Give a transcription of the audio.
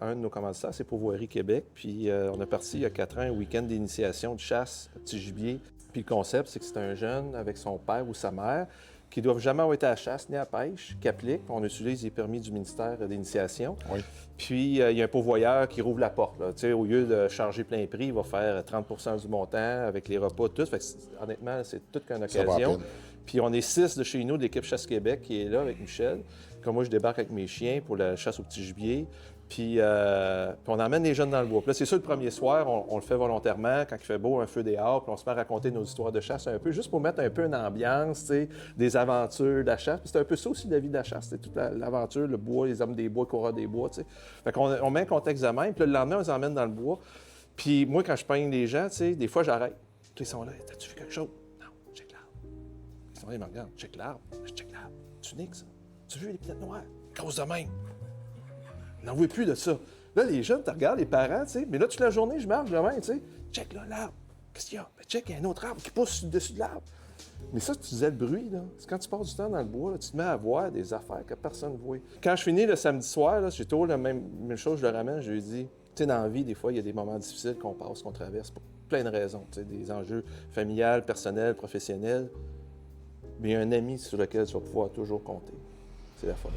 un de nos commanditaires, c'est Pourvoirie Québec. Puis on a parti il y a 4 ans un week-end d'initiation de chasse à petit gibier. Puis le concept, c'est que c'est un jeune avec son père ou sa mère qui ne doivent jamais avoir été à la chasse ni à la pêche, qui applique. On utilise les permis du ministère d'initiation. Oui. Puis il y a un pourvoyeur qui rouvre la porte. Là. Tu sais, au lieu de charger plein prix, il va faire 30 du montant avec les repas, tout. Fait que, honnêtement, c'est toute qu'une Ça va à occasion. peine. Puis on est 6 de chez nous, de l'équipe Chasse Québec, qui est là avec Michel. Comme moi, je débarque avec mes chiens pour la chasse au petit gibier. Puis on emmène les jeunes dans le bois. Puis là, c'est ça, le premier soir, on le fait volontairement, quand il fait beau, un feu dehors, puis on se met à raconter nos histoires de chasse un peu, juste pour mettre un peu une ambiance, tu sais, des aventures de la chasse. Puis c'est un peu ça aussi, la vie de la chasse. C'est toute l'aventure, le bois, les hommes des bois, les coureurs des bois, tu sais. Fait qu'on met un contexte de même, puis là, le lendemain, on les emmène dans le bois. Puis moi, quand je peigne les gens, tu sais, des fois, j'arrête. Puis ils sont là, t'as-tu vu quelque chose? Non, check l'arbre. Ils sont là, ils me regardent, check l'arbre. Je check l'arbre. Tu niques ça. Tu as vu les pinottes noires? Grosse de même. N'en veux plus de ça. Là, les jeunes te regardent, les parents, tu sais. Mais là, toute la journée, je marche demain, tu sais. Check là, l'arbre. Qu'est-ce qu'il y a? Ben, check, il y a un autre arbre qui pousse dessus de l'arbre. Mais ça, tu disais le bruit, là. C'est quand tu passes du temps dans le bois, là, tu te mets à voir des affaires que personne ne voit. Quand je finis le samedi soir, là, j'ai toujours la même chose, je le ramène, je lui dis, tu sais, dans la vie, des fois, il y a des moments difficiles qu'on passe, qu'on traverse pour plein de raisons, tu sais, des enjeux familiales, personnels, professionnels. Mais il y a un ami sur lequel tu vas pouvoir toujours compter. C'est la forêt.